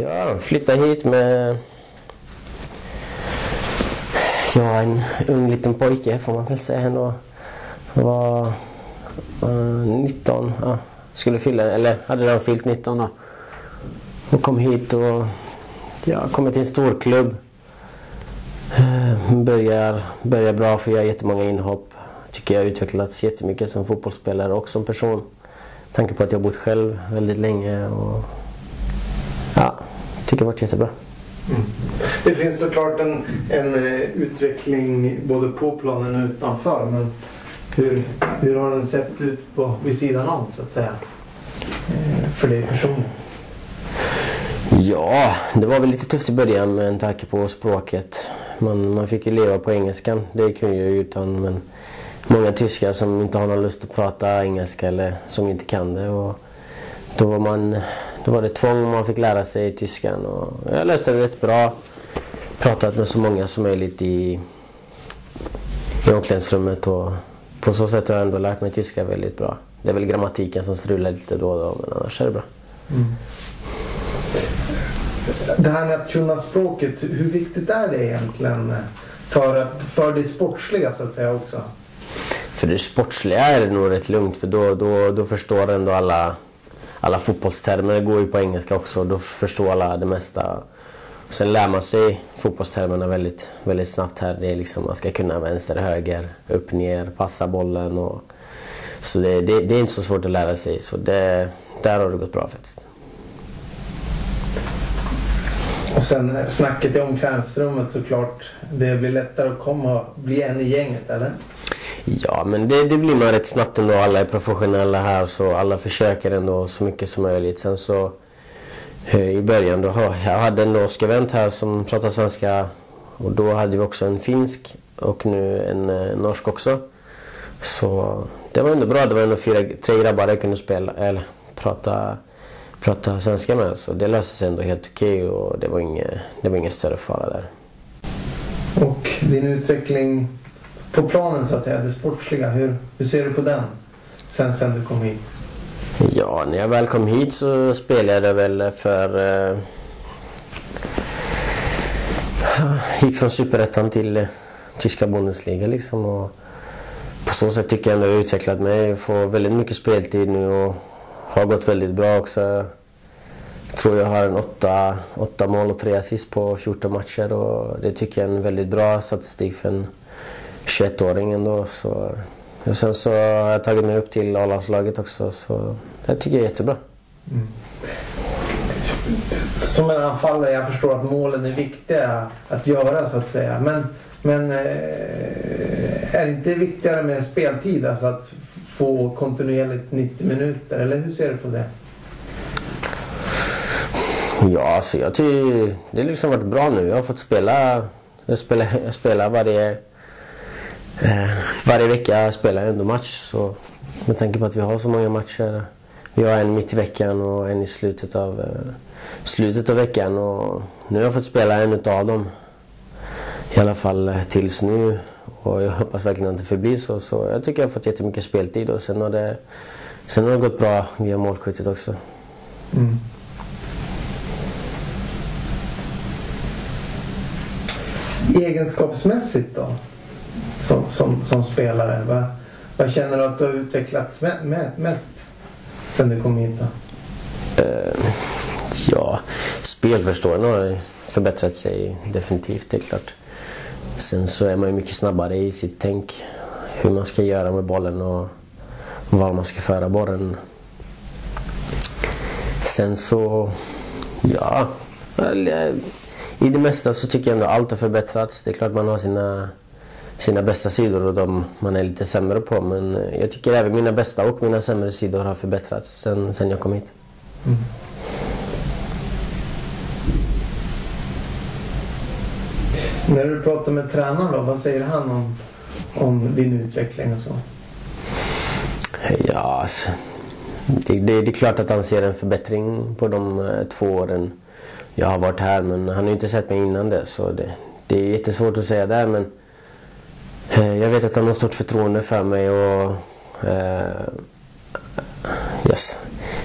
Ja, flyttade hit med en ung liten pojke får man väl säga ändå. Var 19, ja, skulle fylla, eller hade redan fyllt 19 då. Och kom hit och kommit till en stor klubb. Börjar bra för jag har jättemånga inhopp. Tycker jag har utvecklats jättemycket som fotbollsspelare och som person. Tanke på att jag har bott själv väldigt länge och tycker det har varit jättebra. Mm. Det finns såklart en utveckling både på planen och utanför, men hur har den sett ut vid sidan om så att säga för dig personligen? Ja, det var väl lite tufft i början med en tanke på språket. Man fick ju leva på engelskan, det kunde jag ju utan, men många tyskar som inte har någon lust att prata engelska eller som inte kan det, och då var det tvång, man fick lära sig tyskan och jag löste det rätt bra. Pratat med så många som möjligt i omklädningsrummet och på så sätt har jag ändå lärt mig tyska väldigt bra. Det är väl grammatiken som strular lite då och då, men annars är det bra. Mm. Det här med att kunna språket, hur viktigt är det egentligen för det sportsliga så att säga också? För det sportsliga är det nog rätt lugnt, för då förstår ändå alla fotbollstermer. Det går ju på engelska också, då förstår alla det mesta. Och sen lär man sig fotbollstermerna väldigt, väldigt snabbt här. Det är liksom, man ska kunna vänster, höger, upp, ner, passa bollen. Så det är inte så svårt att lära sig, så där har det gått bra faktiskt. Och sen snacket i omklädningsrummet såklart, det blir lättare att komma och bli en i gänget, eller? Ja, men det blir man rätt snabbt ändå. Alla är professionella här, så alla försöker ändå så mycket som möjligt. Sen så i början då, jag hade en norsk vän här som pratar svenska, och då hade vi också en finsk och nu en norsk också. Så det var ändå bra, det var ändå 3 grabbar jag kunde spela eller prata svenska med, så det löste sig ändå helt okej och det var ingen större fara där. Och din utveckling på planen så att säga, det sportsliga, hur ser du på den sen du kom hit? Ja, när jag väl kom hit så spelade jag väl gick från Superettan till tyska Bundesliga liksom, och på så sätt tycker jag ändå jag har utvecklat mig, får väldigt mycket speltid nu och har gått väldigt bra också. Jag tror jag har en 8 mål och 3 assist på 14 matcher, och det tycker jag är en väldigt bra statistik för en 21-åring ändå. Så, och sen så har jag tagit mig upp till A-landslaget också, så det tycker jag är jättebra. Mm. Som en anfallare, jag förstår att målen är viktiga att göra så att säga, men är det inte viktigare med speltid, alltså att få kontinuerligt 90 minuter, eller hur ser du på det? Ja, alltså jag tycker det har liksom varit bra nu. Jag har fått jag spelar varje vecka spelar jag ändå match, så med tanke på att vi har så många matcher. Vi har en mitt i veckan och en i slutet av veckan, och nu har jag fått spela en utav dem i alla fall tills nu, och jag hoppas verkligen att det förblir så jag tycker jag har fått jättemycket speltid, och sen har det gått bra via målskyttet också. Mm. Egenskapsmässigt då som spelare, vad känner du att du har utvecklats mest sen du kom hit då? Ja, spelförståelsen har förbättrat sig definitivt, det är klart. Sen så är man ju mycket snabbare i sitt tänk, hur man ska göra med bollen och var man ska föra bollen. Sen så, ja, i det mesta så tycker jag ändå allt har förbättrats. Det är klart man har sina bästa sidor och de man är lite sämre på, men jag tycker även mina bästa och mina sämre sidor har förbättrats sen jag kom hit. Mm. När du pratar med tränaren då, vad säger han om din utveckling och så? Ja, alltså, det är klart att han ser en förbättring på de 2 åren jag har varit här, men han har inte sett mig innan det, så det är jättesvårt att säga där, men jag vet att han har stort förtroende för mig, och jag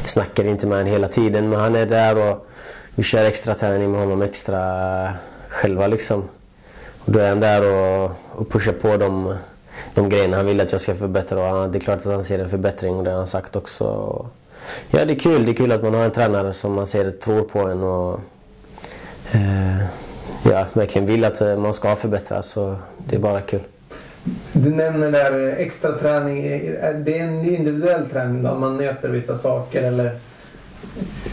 snackar inte med honom hela tiden, men han är där och vi kör extra träning med honom extra själva liksom. Och då är han där och pushar på de grejerna han vill att jag ska förbättra. Och det är klart att han ser en förbättring och det har han sagt också. Ja, det är kul att man har en tränare som man ser tror på en och verkligen vill att man ska förbättras, så det är bara kul. Du nämner där extra träning, är det en individuell träning då? Man nöter vissa saker eller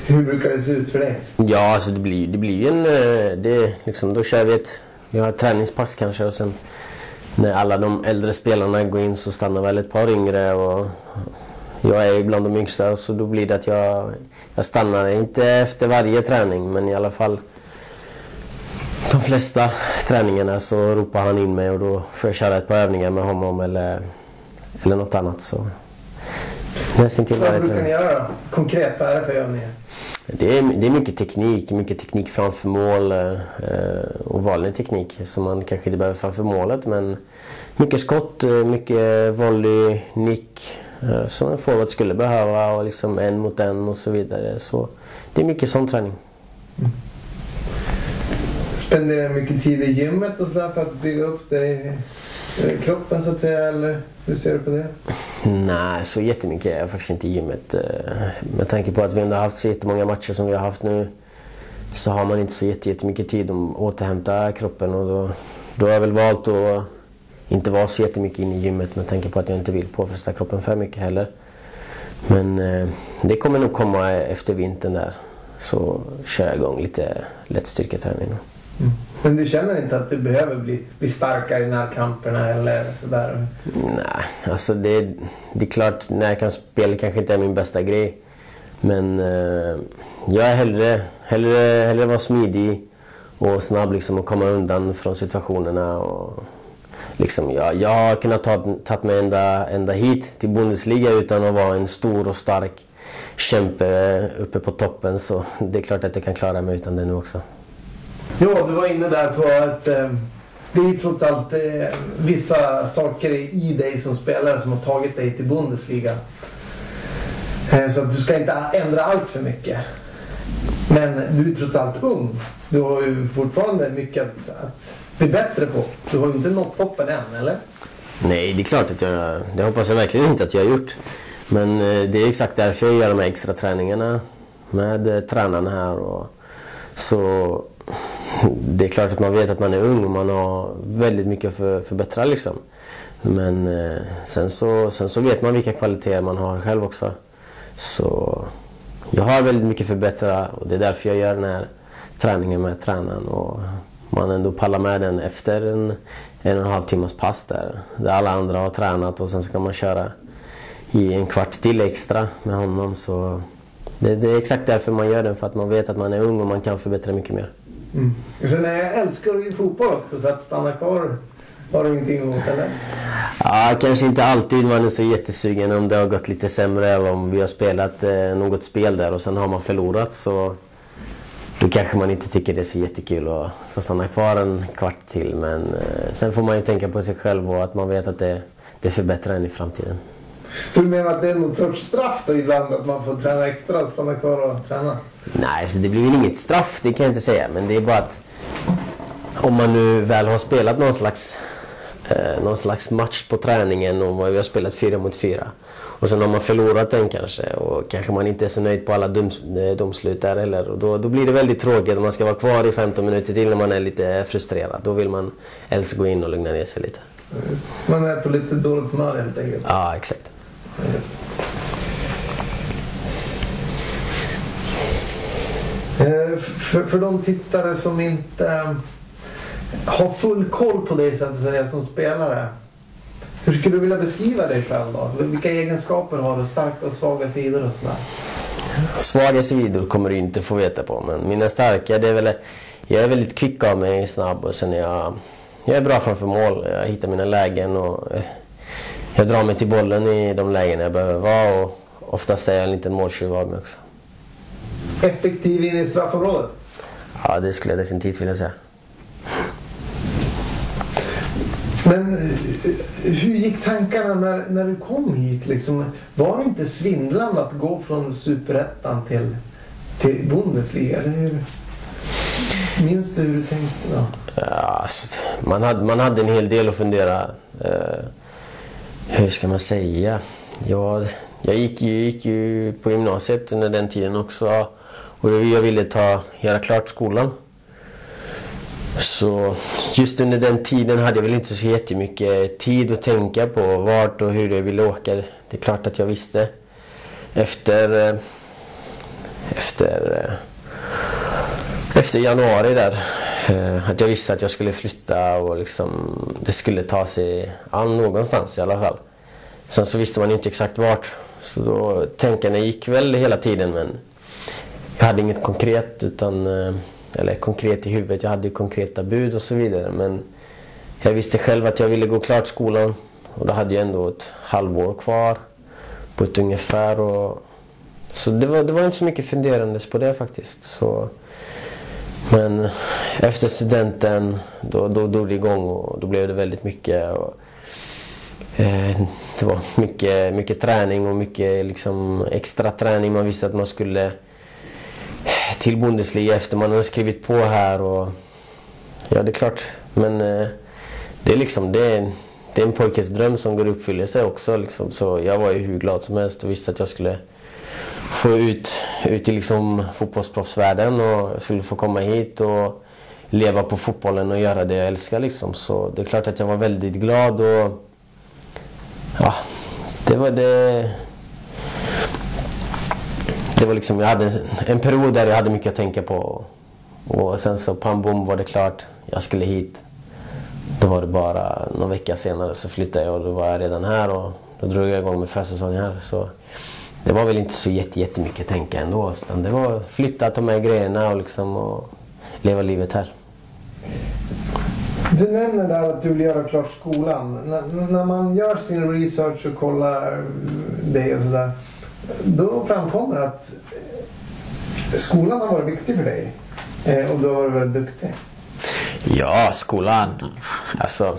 hur brukar det se ut för dig? Ja, alltså det blir ju liksom, då kör vi har ett träningspass kanske, och sen när alla de äldre spelarna går in så stannar väl ett par yngre, och jag är bland de yngsta, så då blir det att jag stannar, inte efter varje träning, men i alla fall de flesta träningarna så ropar han in mig och då får jag köra ett par övningar med honom eller något annat. Så nästan till varje träning. Vad brukar ni göra konkret? Vad är det för övningar? Det är mycket teknik framför mål och vanlig teknik som man kanske inte behöver framför målet, men mycket skott, mycket volley, nick som en forward skulle behöva, och liksom en mot en och så vidare. Så det är mycket sån träning. Spenderar mycket tid i gymmet och sådär för att bygga upp det i kroppen så att säga, eller hur ser du på det? Nej, så jättemycket är jag faktiskt inte i gymmet. Med tanke på att vi ändå har haft så jättemånga matcher som vi har haft nu, så har man inte så jättemycket tid att återhämta kroppen, och då har jag väl valt att inte vara så jättemycket inne i gymmet med tanke på att jag inte vill påfresta kroppen för mycket heller. Men det kommer nog komma efter vintern där, så kör jag igång lite lätt styrketräning. Men du känner inte att du behöver bli starkare i närkamperna eller sådär? Nej, alltså det är klart, närkampsspel kanske inte är min bästa grej. Men jag är hellre vara smidig och snabb liksom, och komma undan från situationerna. Och liksom, jag har kunnat ta mig ända hit till Bundesliga utan att vara en stor och stark kämpe uppe på toppen. Så det är klart att jag kan klara mig utan det nu också. Ja, du var inne där på att det är trots allt vissa saker i dig som spelare som har tagit dig till Bundesliga. Så att du ska inte ändra allt för mycket. Men du är trots allt ung. Du har ju fortfarande mycket att bli bättre på. Du har ju inte nått toppen än, eller? Nej, det är klart att det hoppas jag verkligen inte att jag har gjort. Men det är exakt därför jag gör de här extra träningarna med tränarna här. Och så det är klart att man vet att man är ung och man har väldigt mycket att förbättra liksom. Men sen så vet man vilka kvaliteter man har själv också. Så jag har väldigt mycket förbättra, och det är därför jag gör den här träningen med tränaren, och man ändå pallar med den efter en och en halv timmas pass där alla andra har tränat, och sen så kan man köra i en kvart till extra med honom. Så det är exakt därför man gör den, för att man vet att man är ung och man kan förbättra mycket mer. Sen älskar du ju fotboll också, så att stanna kvar har du ingenting emot, eller? Ja, kanske inte alltid man är så jättesugen om det har gått lite sämre, eller om vi har spelat något spel där och sen har man förlorat, så då kanske man inte tycker det är så jättekul att få stanna kvar en kvart till. Men sen får man ju tänka på sig själv och att man vet att det förbättrar en i framtiden. Så du menar att det är något sorts straff då ibland, att man får träna extra och stanna kvar och träna? Nej, så det blir väl inget straff, det kan jag inte säga. Men det är bara att om man nu väl har spelat någon slags match på träningen, och vi har spelat 4 mot 4. Och sen har man förlorat den kanske, och kanske man inte är så nöjd på alla domslut där heller. Och då blir det väldigt tråkigt om man ska vara kvar i 15 minuter till när man är lite frustrerad. Då vill man helst gå in och lugna ner sig lite. Man är på lite dåligt humör helt enkelt. Ja, exakt. Just. För de tittare som inte har full koll på dig så att säga som spelare, hur skulle du vilja beskriva dig själv då? Vilka egenskaper har du? Starka och svaga sidor och sådär? Svaga sidor kommer du inte få veta på, men mina starka, det är väl, jag är väldigt kvick av mig, snabb, och sen jag är bra framför mål. Jag hittar mina lägen och jag drar mig till bollen i de lägen jag behöver vara, och oftast är jag en liten måltjuv av mig också. Effektiv in i straffområdet? Ja, det skulle jag definitivt vilja säga. Men hur gick tankarna när du kom hit? Liksom, var det inte svindlande att gå från superettan till Bundesliga? Eller hur? Minns du hur du tänkte då? Ja, alltså, man hade en hel del att fundera. Hur ska man säga? Jag gick ju på gymnasiet under den tiden också. Och jag ville göra klart skolan. Så just under den tiden hade jag väl inte så jättemycket tid att tänka på vart och hur jag ville åka. Det är klart att jag visste efter januari där att jag visste att jag skulle flytta och liksom det skulle ta sig an någonstans i alla fall. Sen så visste man inte exakt vart. Så då tänkarna gick väl hela tiden, men jag hade inget konkret konkret i huvudet. Jag hade ju konkreta bud och så vidare, men jag visste själv att jag ville gå klart skolan och då hade jag ändå ett halvår kvar på ett ungefär. Så det var inte så mycket funderandes på det faktiskt. Men efter studenten då drog det igång och då blev det väldigt mycket. Det var mycket träning och mycket liksom extra träning. Man visste att man skulle till Bundesliga efter man hade skrivit på här. Och ja, det är klart. Men det är liksom det är en pojkes dröm som går uppfylla sig också. Liksom. Så jag var ju hur glad som helst och visste att jag skulle få ut i liksom fotbollsproffsvärlden och jag skulle få komma hit och leva på fotbollen och göra det jag älskar liksom. Så det är klart att jag var väldigt glad och ja, det var liksom, jag hade en period där jag hade mycket att tänka på och sen så pam bom var det klart, jag skulle hit. Då var det bara någon vecka senare så flyttade jag och då var jag redan här och då drog jag igång med försäsongen här. Så det var väl inte så jättemycket tänka ändå, utan det var flytta, ta med grejerna och liksom och leva livet här. Du nämner där att du vill göra klart skolan. När man gör sin research och kollar det och sådär, då framkommer att skolan har varit viktig för dig och du har varit väldigt duktig. Ja, skolan. Alltså,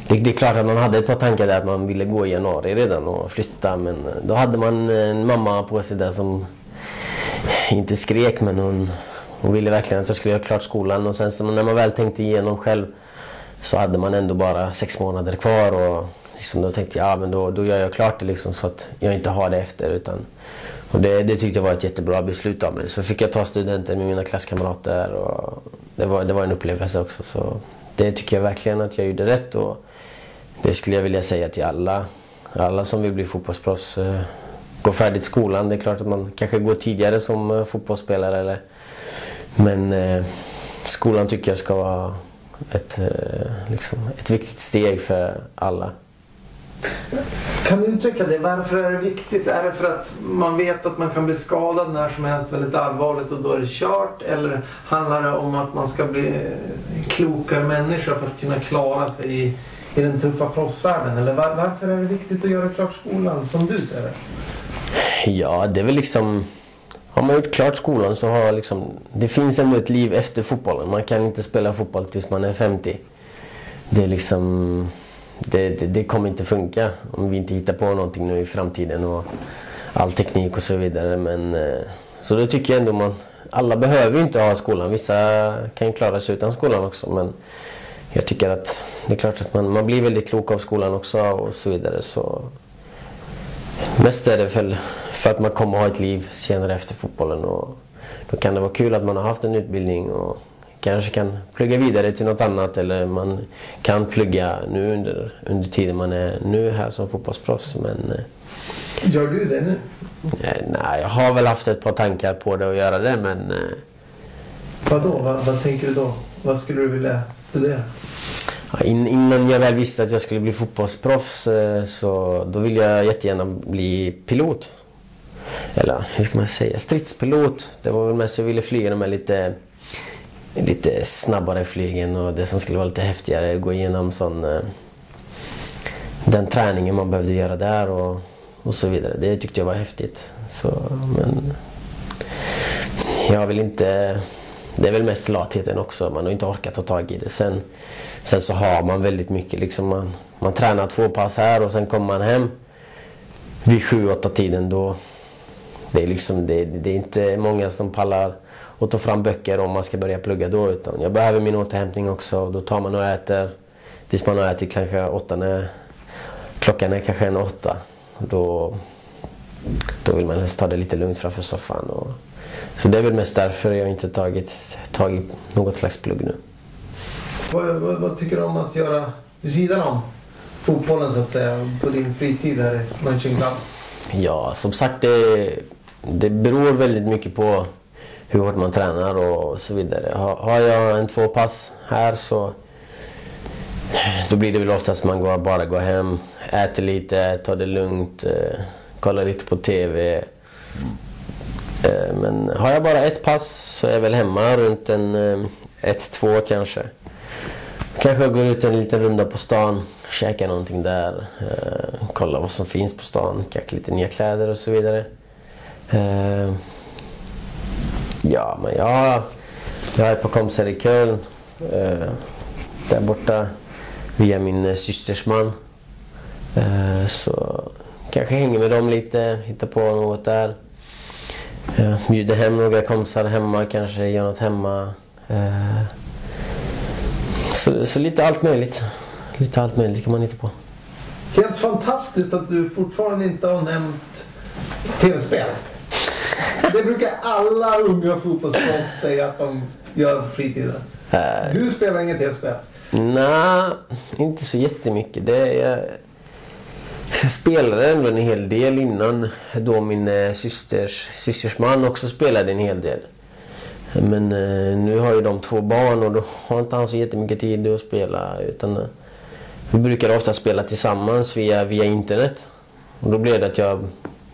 det är klart att man hade ett par tankar där att man ville gå i januari redan och flytta, men då hade man en mamma på sig där som inte skrek, men hon ville verkligen att jag skulle göra klart skolan. Och sen så när man väl tänkte igenom själv så hade man ändå bara 6 månader kvar och liksom då tänkte jag, ja men då gör jag klart det liksom, så att jag inte har det efter. Och det tyckte jag var ett jättebra beslut av mig. Så fick jag ta studenten med mina klasskamrater och det var en upplevelse också. Så det tycker jag verkligen att jag gjorde rätt och det skulle jag vilja säga till alla som vill bli fotbollsproffs. Gå färdigt skolan, det är klart att man kanske går tidigare som fotbollsspelare men skolan tycker jag ska vara ett viktigt steg för alla. Kan du utveckla det? Varför är det viktigt? Är det för att man vet att man kan bli skadad när som helst väldigt allvarligt och då är det kört? Eller handlar det om att man ska bli klokare människa för att kunna klara sig i den tuffa proffsvärlden? Eller varför är det viktigt att göra klart skolan som du ser det? Ja, det är väl liksom, har man gjort klart skolan så har liksom, det finns ändå ett liv efter fotbollen. Man kan inte spela fotboll tills man är 50. Det är liksom, det kommer inte funka om vi inte hittar på någonting nu i framtiden och all teknik och så vidare. Men så då tycker jag ändå alla behöver inte ha skolan. Vissa kan ju klara sig utan skolan också, men jag tycker att det är klart att man blir väldigt klok av skolan också och så vidare. Så mest är det för att man kommer ha ett liv senare efter fotbollen och då kan det vara kul att man har haft en utbildning och kanske kan plugga vidare till något annat, eller man kan plugga nu under tiden man är nu här som fotbollsproffs. Men gör du det nu? Nej, jag har väl haft ett par tankar på det att göra det, men Vadå? Vad tänker du då? Vad skulle du vilja studera? Innan jag väl visste att jag skulle bli fotbollsproffs så då ville jag jättegärna bli pilot. Eller hur ska man säga? Stridspilot. Det var väl mest jag ville flyga med lite snabbare flygen och det som skulle vara lite häftigare. Gå igenom den träningen man behövde göra där och så vidare. Det tyckte jag var häftigt. Men jag vill inte... Det är väl mest latheten också. Man har inte orkat ta tag i det. Sen så har man väldigt mycket. Liksom man tränar 2 pass här och sen kommer man hem vid 7-8 tiden. Då det är liksom, det är inte många som pallar att ta fram böcker om man ska börja plugga då, utan jag behöver min återhämtning också, och då tar man och äter tills man har ätit kanske 8 när klockan är kanske 8. Då vill man helst ta det lite lugnt framför soffan, så det är väl mest därför jag inte tagit något slags plugg nu. Vad tycker du om att göra vid sidan om fotbollen så att säga på din fritid här i Mönchengladbach? Ja, som sagt, det beror väldigt mycket på hur hårt man tränar och så vidare. Har jag 2 pass här, så då blir det väl oftast man bara går hem, äter lite, tar det lugnt, kollar lite på TV. Men har jag bara 1 pass så är jag väl hemma runt 1-2 kanske. Kanske går ut en liten runda på stan, käka någonting där, kolla vad som finns på stan, kanske lite nya kläder och så vidare. Ja, men jag är på kompisar i Köln, där borta via min systers man. Så kanske hänger med dem lite, hittar på något där. Bjuder hem några kompisar hemma, kanske gör något hemma. Så lite allt möjligt. Lite allt möjligt kan man hitta på. Helt fantastiskt att du fortfarande inte har nämnt tv-spel. Det brukar alla unga fotbollsproffs säga att de gör fritiden. Du spelar inget tv-spel? Nej, inte så jättemycket. Jag spelade ändå en hel del innan, då min systers man också spelade en hel del. Men nu har ju de 2 barn, och då har inte han så jättemycket tid att spela, utan vi brukar ofta spela tillsammans via internet. Och då blev det att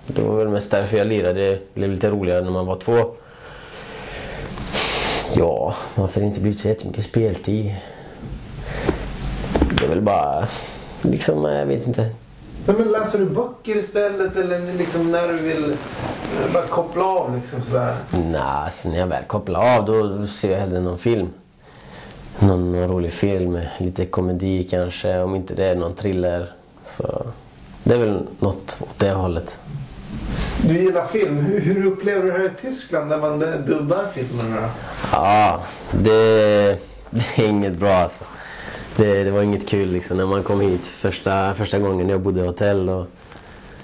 det var väl mest därför jag lirade. Det blev lite roligare när man var 2. Ja, varför inte blivit så jättemycket speltid? Det är väl bara, liksom, jag vet inte. Men läser du böcker istället, eller liksom när du vill bara koppla av liksom sådär? Nej, så när jag väl kopplar av då ser jag hellre någon film. Någon rolig film, lite komedi kanske, om inte det är någon thriller. Så det är väl något åt det hållet. Du gillar film. Hur upplever du det här i Tyskland när man dubbar filmerna? Ja, det är inget bra alltså. Det var inget kul liksom när man kom hit första gången jag bodde i hotell, och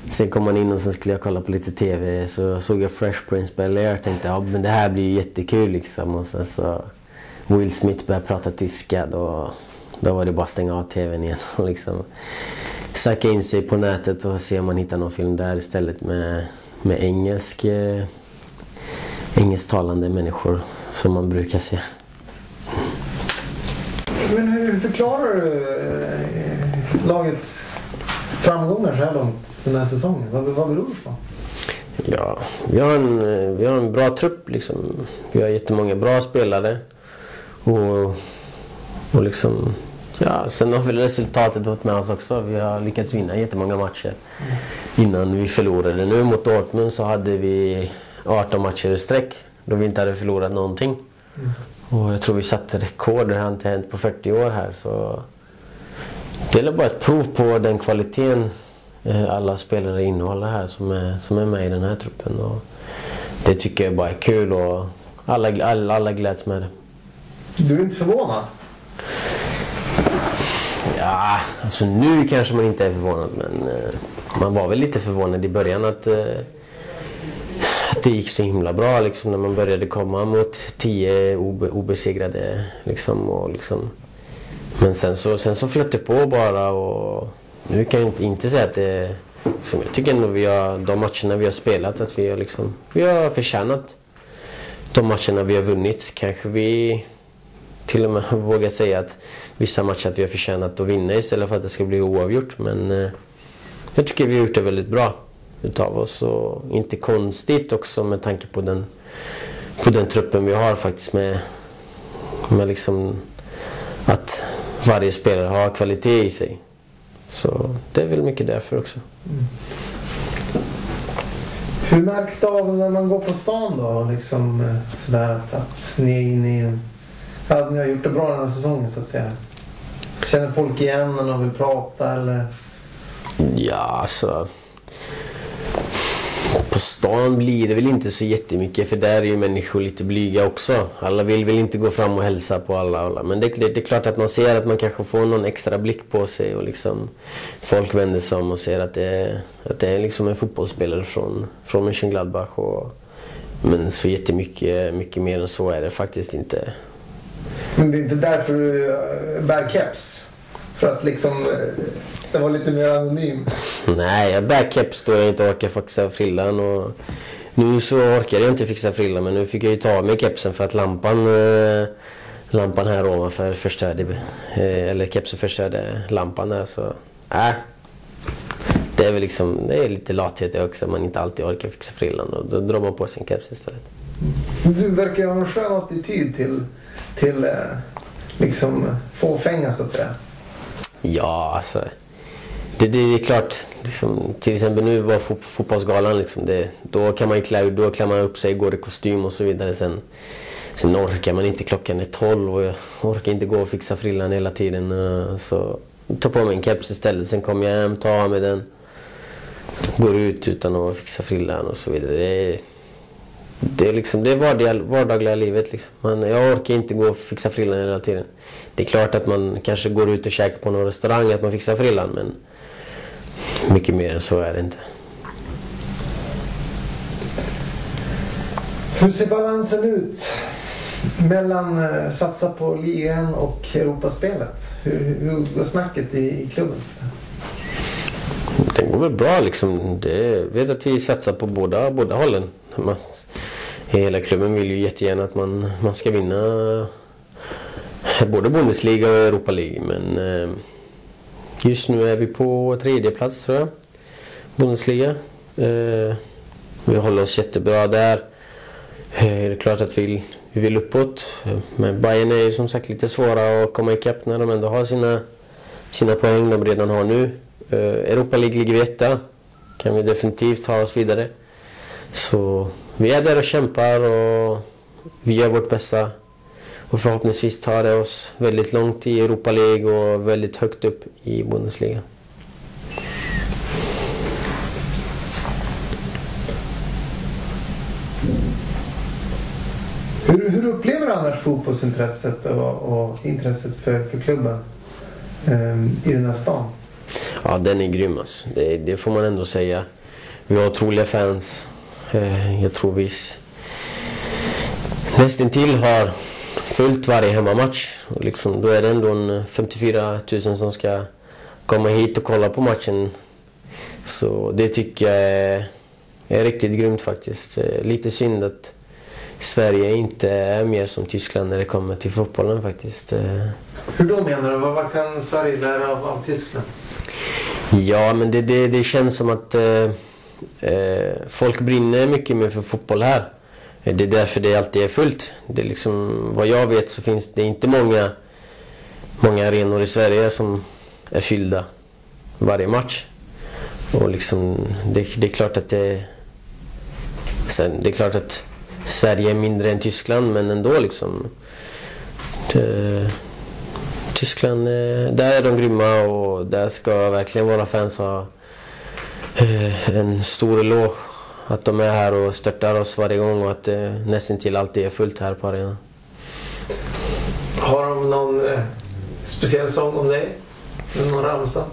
sen kom man in och sen skulle jag kolla på lite TV, så såg jag Fresh Prince of Bel-Air och tänkte men det här blir jättekul liksom, och sen så Will Smith började prata tyska, då var det bara att stänga av TVn igen och liksom söka in sig på nätet och se om man hittar någon film där istället med engelsktalande människor som man brukar se. Men hur förklarar du lagets framgångar så här långt den här säsongen? Vad beror det på? Ja, vi har en bra trupp liksom. Vi har jättemånga bra spelare. Och liksom, ja, sen har väl resultatet varit med oss också. Vi har lyckats vinna jättemånga matcher. Innan vi förlorade nu mot Dortmund så hade vi 18 matcher i sträck då vi inte hade förlorat någonting. Och jag tror vi satte rekord, det har inte hänt på 40 år här, så det är bara ett prov på den kvaliteten alla spelare innehåller här som är med i den här truppen, och det tycker jag bara är kul, och alla gläds med det. Du är inte förvånad? Ja, alltså nu kanske man inte är förvånad, men man var väl lite förvånad i början att det gick så himla bra liksom, när man började komma mot 10 obesegrade liksom, och liksom. Men sen så flöt det på bara, och nu kan jag inte säga att det liksom, jag tycker ändå de matcherna vi har spelat att vi har förtjänat de matcherna vi har vunnit. Kanske vi till och med vågar säga att vissa matcher att vi har förtjänat att vinna istället för att det ska bli oavgjort, men jag tycker vi har gjort det väldigt bra utav oss, och inte konstigt också med tanke på den truppen vi har faktiskt, med liksom att varje spelare har kvalitet i sig, så det är väl mycket därför också. Hur märks det av när man går på stan då, liksom sådär att ni är inne i att ni har gjort det bra den här säsongen så att säga? Känner folk igen när de vill prata eller? Ja, alltså På stan blir det väl inte så jättemycket, för där är ju människor lite blyga också. Alla vill väl inte gå fram och hälsa på alla. Men det är klart att man ser att man kanske får någon extra blick på sig, och liksom folk vänder sig om och ser att det är liksom en fotbollsspelare från Mönchengladbach. Men så mycket mer än så är det faktiskt inte. Men det är inte därför du bär keps? För att liksom det var lite mer anonym? Nej, jag bär keps då jag inte orkar fixa frillan, och nu så orkar jag inte fixa frillan, men nu fick jag ju ta med kepsen för att lampan här ovanför förstörde, eller kepsen förstörde lampan där, så det är väl liksom, det är lite lathet också, man inte alltid orkar fixa frillan, och då drar man på sin keps istället. Du verkar ha en skön attityd till liksom fåfänga så att säga. Ja, alltså det är klart, liksom, till exempel nu var fotbollsgalan liksom, då kan man ju klär man upp sig, går i kostym och så vidare. Sen orkar man inte, klockan är 12 och jag orkar inte gå och fixa frillan hela tiden, så ta på mig en keps istället. Sen kommer jag hem, tar med den, går ut utan att fixa frillan och så vidare. Det är liksom det vardagliga livet liksom. Jag orkar inte gå och fixa frillan hela tiden. Det är klart att man kanske går ut och käkar på någon restaurang, att man fixar frillan, men mycket mer än så är det inte. Hur ser balansen ut mellan satsa på ligan och Europaspelet? Hur går snacket i klubben? Det går väl bra liksom. Vet att vi satsar på båda hållen. Hela klubben vill ju jättegärna att man ska vinna både Bundesliga och Europa League, men just nu är vi på 3:e plats, tror jag, Bundesliga. Vi håller oss jättebra där. Det är klart att vi vill uppåt, men Bayern är ju som sagt lite svåra att komma ikapp när de ändå har sina poäng de redan har nu. Europa League ligger vi etta, kan vi definitivt ta oss vidare. Så vi är där och kämpar, och vi gör vårt bästa, och förhoppningsvis tar det oss väldigt långt i Europa League och väldigt högt upp i Bundesliga. Hur upplever du annars fotbollsintresset och intresset för klubben i den här stan? Ja, den är grym alltså. Det får man ändå säga. Vi har otroliga fans. Jag tror vi nästintill har fullt varje hemmamatch. Och liksom, då är det ändå 54 000 som ska komma hit och kolla på matchen. Så det tycker jag är riktigt grymt faktiskt. Lite synd att Sverige inte är mer som Tyskland när det kommer till fotbollen faktiskt. Hur då menar du? Vad kan Sverige lära av Tyskland? Ja, men det känns som att folk brinner mycket mer för fotboll här. Det är därför det alltid är fullt. Det är liksom, vad jag vet så finns det inte många arenor i Sverige som är fyllda varje match. Och liksom, det är klart att det är klart att Sverige är mindre än Tyskland, men ändå liksom Tyskland, där är de grymma, och där ska verkligen våra fans ha en stor eloge att de är här och stöttar oss varje gång, och att nästan till alltid är fullt här på arenan. Har de någon speciell sång om dig? Någon ramsa?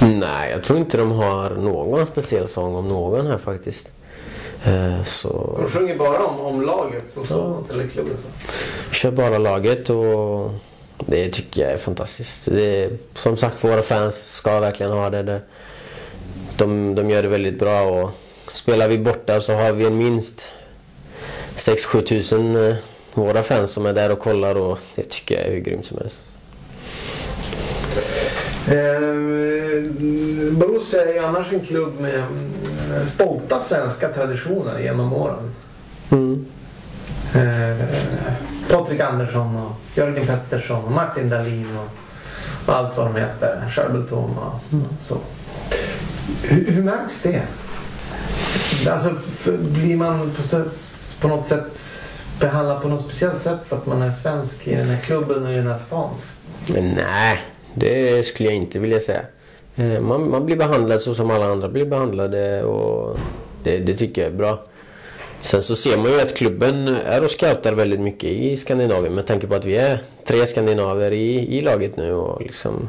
Nej, jag tror inte de har någon speciell sång om någon här faktiskt. Så... De sjunger bara om laget som sådant, eller klubben så? Kör bara laget, och det tycker jag är fantastiskt. Som sagt, för våra fans ska verkligen ha det. De gör det väldigt bra, och spelar vi borta så har vi minst 6-7 tusen våra fans som är där och kollar, och det tycker jag är hur grymt som helst. Borussia är ju annars en klubb med stolta svenska traditioner genom åren. Patrik Andersson och Jörgen Pettersson och Martin Dahlin och allt vad de heter, Schabbelton och så. Hur märks det? Alltså, blir man på något sätt behandlad på något speciellt sätt för att man är svensk i den här klubben och i den här stan? Nej, det skulle jag inte vilja säga. Man blir behandlad så som alla andra blir behandlade, och det tycker jag är bra. Sen så ser man ju att klubben är och scoutar väldigt mycket i Skandinavien med tanke på att vi är 3 skandinaver i laget nu och liksom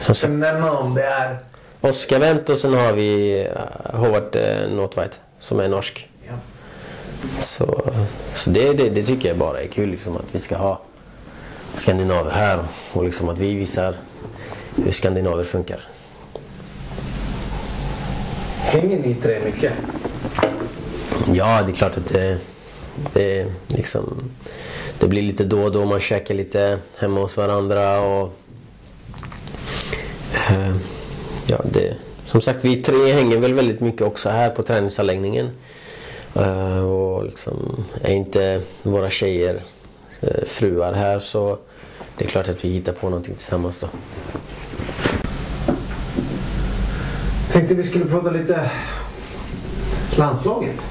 Sen nämna om det är Oskar Wendt och sen har vi Håvard Nordtveit som är norsk. ja. Så det tycker jag bara är kul liksom, att vi ska ha skandinaver här och liksom att vi visar hur skandinaver funkar. Hänger ni 3 mycket? Ja, det är klart att det liksom det blir lite då och då man käkar lite hemma hos varandra och ja, som sagt vi 3 hänger väl väldigt mycket också här på träningsanläggningen och liksom är inte våra tjejer fruar här så det är klart att vi hittar på någonting tillsammans då. Tänkte vi skulle prata lite landslaget.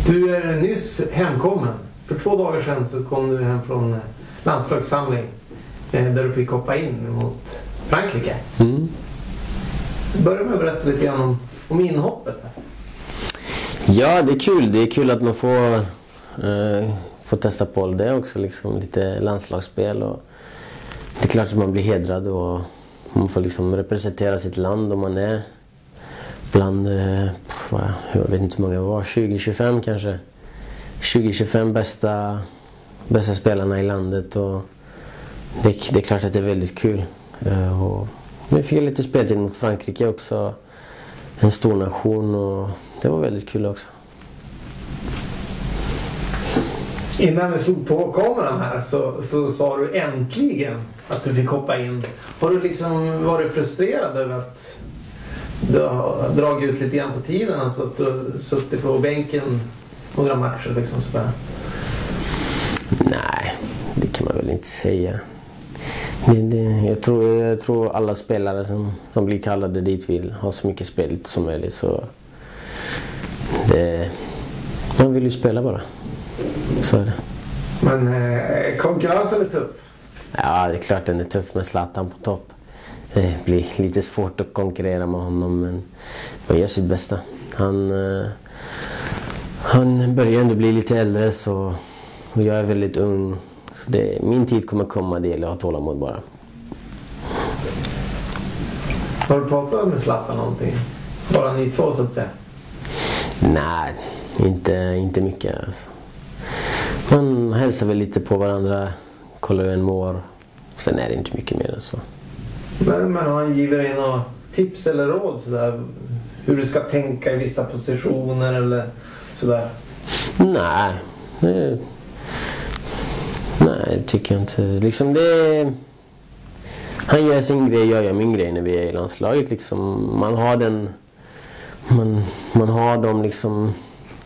Du är nyss hemkommen. För 2 dagar sedan så kom du hem från landslagssamling där du fick hoppa in mot Frankrike. Börja med att berätta lite grann om inhoppet. Ja, det är kul. Det är kul att man får testa på det också, liksom lite landslagsspel och det är klart att man blir hedrad och man får liksom representera sitt land och man är bland, jag vet inte hur många det var, 20-25 kanske. 20-25 bästa spelarna i landet och det är klart att det är väldigt kul. Och nu fick jag lite speltid mot Frankrike också, en stor nation och det var väldigt kul också. Innan vi slog på kameran här så sa du äntligen att du fick hoppa in. Har du liksom varit frustrerad över att du har dragit ut lite grann på tiden? Alltså att du suttit på bänken några matcher liksom sådär? Nej, det kan man väl inte säga. Jag tror alla spelare som blir kallade dit vill ha så mycket spel som möjligt. Så man vill ju spela bara. Så är det. Men konkurrensen är tuff? Ja, det är klart den är tuff med Zlatan på topp. Det blir lite svårt att konkurrera med honom, men man gör sitt bästa. Han börjar ändå bli lite äldre så, och jag är väldigt ung. Så min tid kommer komma, det gäller att ha tålamod bara. Har du pratat med Zlatan någonting? Bara ni 2 så att säga? Nej, inte mycket alltså. Man hälsar väl lite på varandra, kollar hur en mår. Sen är det inte mycket mer än så. Men har han givit dig några tips eller råd sådär? Hur du ska tänka i vissa positioner eller sådär? Nej, det tycker jag inte. Liksom han gör sin grej, jag gör min grej när vi är i landslaget. Liksom, man har dem liksom.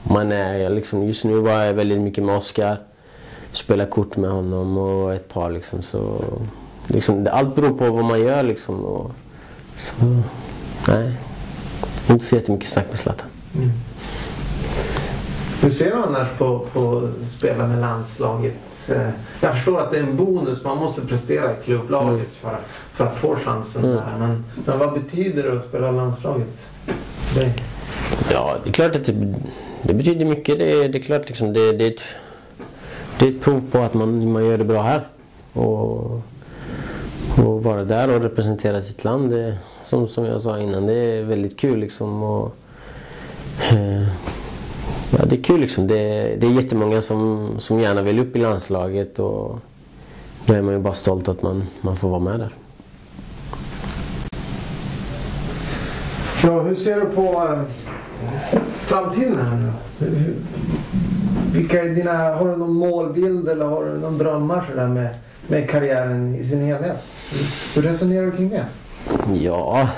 Man är liksom, just nu var jag väldigt mycket med Oskar. Spelar kort med honom och ett par liksom, så liksom, allt beror på vad man gör liksom, och så nej, inte så jättemycket snack med Zlatan. Hur ser du annars på att spela med landslaget? Jag förstår att det är en bonus, man måste prestera i klubblaget för att få chansen där. Men vad betyder det att spela landslaget? Ja, det är klart att det betyder mycket. Det är klart liksom, det är ett prov på att man gör det bra här. Och vara där och representera sitt land, som jag sa innan, det är väldigt kul liksom. Och, ja, det är kul liksom. Det är jättemånga som gärna vill upp i landslaget och då är man ju bara stolt att man får vara med där. Ja, hur ser du på framtiden här nu? Vilka är har du någon målbild eller har du någon drömmar så där med karriären i sin helhet? Hur resonerar du kring det? Ja,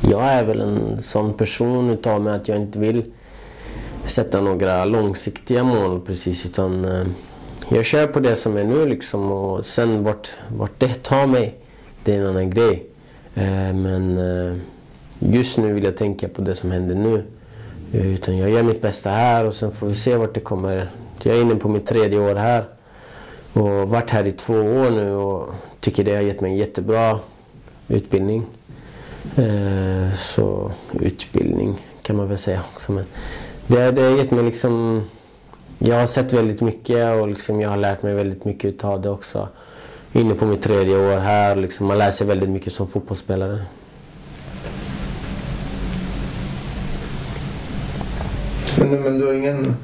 jag är väl en sån person utav mig att jag inte vill sätta några långsiktiga mål precis, utan jag kör på det som är nu liksom, och sen vart det tar mig, det är en annan grej. Men just nu vill jag tänka på det som händer nu, utan jag gör mitt bästa här och sen får vi se vart det kommer. Jag är inne på mitt 3:e år här och varit här i 2 år nu och tycker det har gett mig en jättebra utbildning. Så utbildning kan man väl säga också. Men det har gett mig liksom... Jag har sett väldigt mycket och liksom jag har lärt mig väldigt mycket utav det också. Inne på mitt 3:e år här. Liksom man lär sig väldigt mycket som fotbollsspelare. Men du har ingen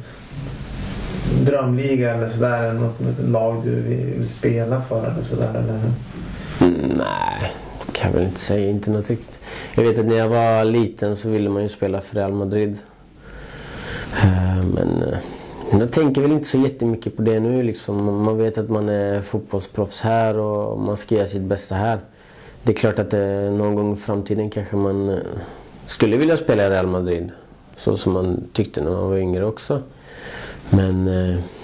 drömliga eller sådär? Något lag du vill spela för eller sådär? Eller? Nej, det kan jag väl inte säga. Inte något riktigt. Jag vet att när jag var liten så ville man ju spela för Real Madrid. Men jag tänker väl inte så jättemycket på det nu. Liksom. Man vet att man är fotbollsproffs här och man ska göra sitt bästa här. Det är klart att någon gång i framtiden kanske man skulle vilja spela i Real Madrid. Så som man tyckte när man var yngre också. Men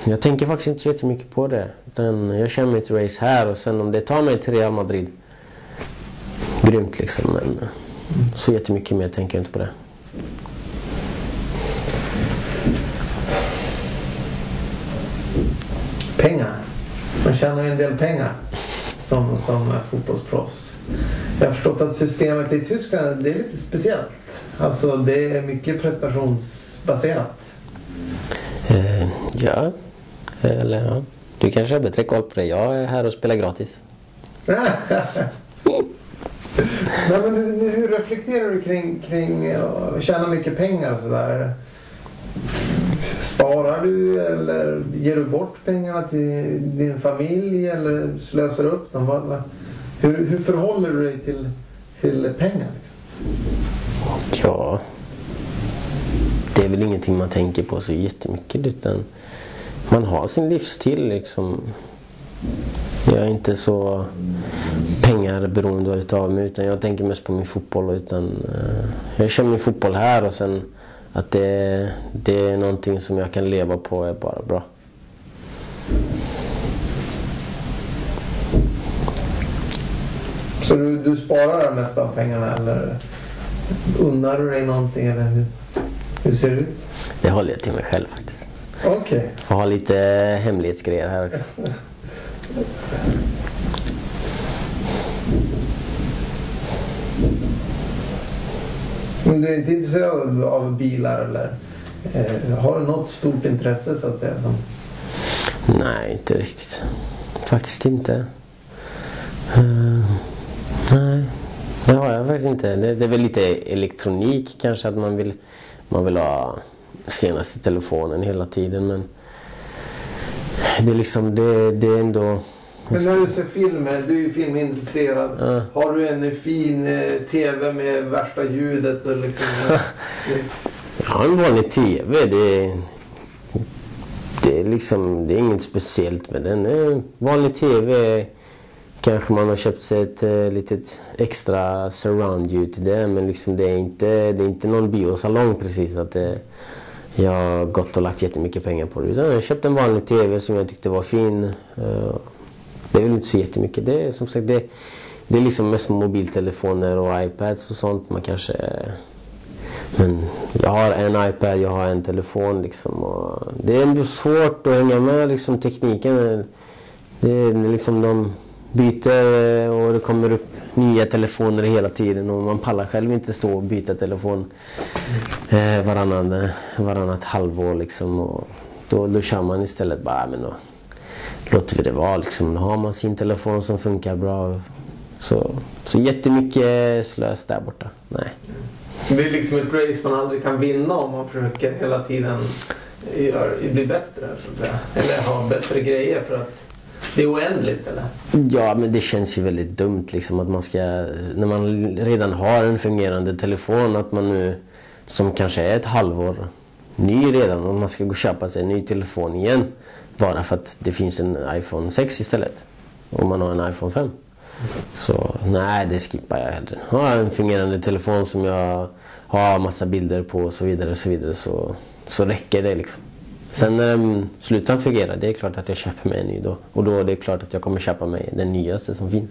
jag tänker faktiskt inte så jättemycket på det. Utan jag kör mitt race här och sen om det tar mig till Real Madrid. Grymt liksom. Men så jättemycket mer tänker jag inte på det. Pengar. Man tjänar ju en del pengar som fotbollsproffs. Jag har förstått att systemet i Tyskland det är lite speciellt. Alltså det är mycket prestationsbaserat. Ja. Eller ja. Du kanske har bättre koll på det. Jag är här och spelar gratis. Nej, men hur reflekterar du kring att tjäna mycket pengar och sådär? Sparar du eller ger du bort pengarna till din familj eller slösar du upp dem? Hur förhåller du dig till pengar? Liksom? Ja, det är väl ingenting man tänker på så jättemycket utan man har sin livsstil liksom. Jag är inte så pengarberoende utav mig utan jag tänker mest på min fotboll utan jag kör min fotboll här och sen att det är någonting som jag kan leva på är bara bra. Så du sparar det mesta av pengarna eller unnar du dig någonting eller hur ser det ut? Det håller jag till mig själv faktiskt. Okej. Okay. Får ha lite hemlighetsgrejer här också. Men du är inte intresserad av bilar eller har du något stort intresse så att säga? Nej, inte riktigt. Faktiskt inte. Nej, det har jag faktiskt inte. Det är väl lite elektronik kanske att man vill ha senaste telefonen hela tiden men det är liksom det är ändå. Men när du ser filmer, du är ju filmintresserad. Ja. Har du en fin tv med värsta ljudet och liksom? Ja, en vanlig tv. Det är liksom det är inget speciellt med den. En vanlig tv kanske man har köpt sig ett litet extra surround ljud till det men liksom det är inte någon biosalong precis att jag har gått och lagt jättemycket pengar på det. Utan jag köpte en vanlig tv som jag tyckte var fin. Det är väl inte så jättemycket. Det är som sagt det är liksom mest mobiltelefoner och iPads och sånt man kanske. Men jag har en iPad, jag har en telefon liksom och det är ändå svårt att hänga med liksom tekniken. Det är liksom de byter och det kommer upp nya telefoner hela tiden och man pallar själv inte stå och byta telefon varannat halvår liksom och då kör man istället bara men då låter vi det vara liksom. Då har man sin telefon som funkar bra så jättemycket slös där borta. Nej. Det är liksom ett race man aldrig kan vinna om man försöker hela tiden bli bättre så att säga. Eller ha bättre grejer för att det är oändligt eller? Ja, men det känns ju väldigt dumt liksom att man ska, när man redan har en fungerande telefon, att man nu, som kanske är ett halvår ny redan, och man ska gå och köpa sig en ny telefon igen bara för att det finns en iPhone 6 istället och man har en iPhone 5. Så nej, det skippar jag hellre. Ha en fungerande telefon som jag har massa bilder på och så vidare så räcker det liksom. Sen när den slutar fungera, det är klart att jag köper mig en ny då. Och då är det klart att jag kommer köpa mig den nyaste som finns.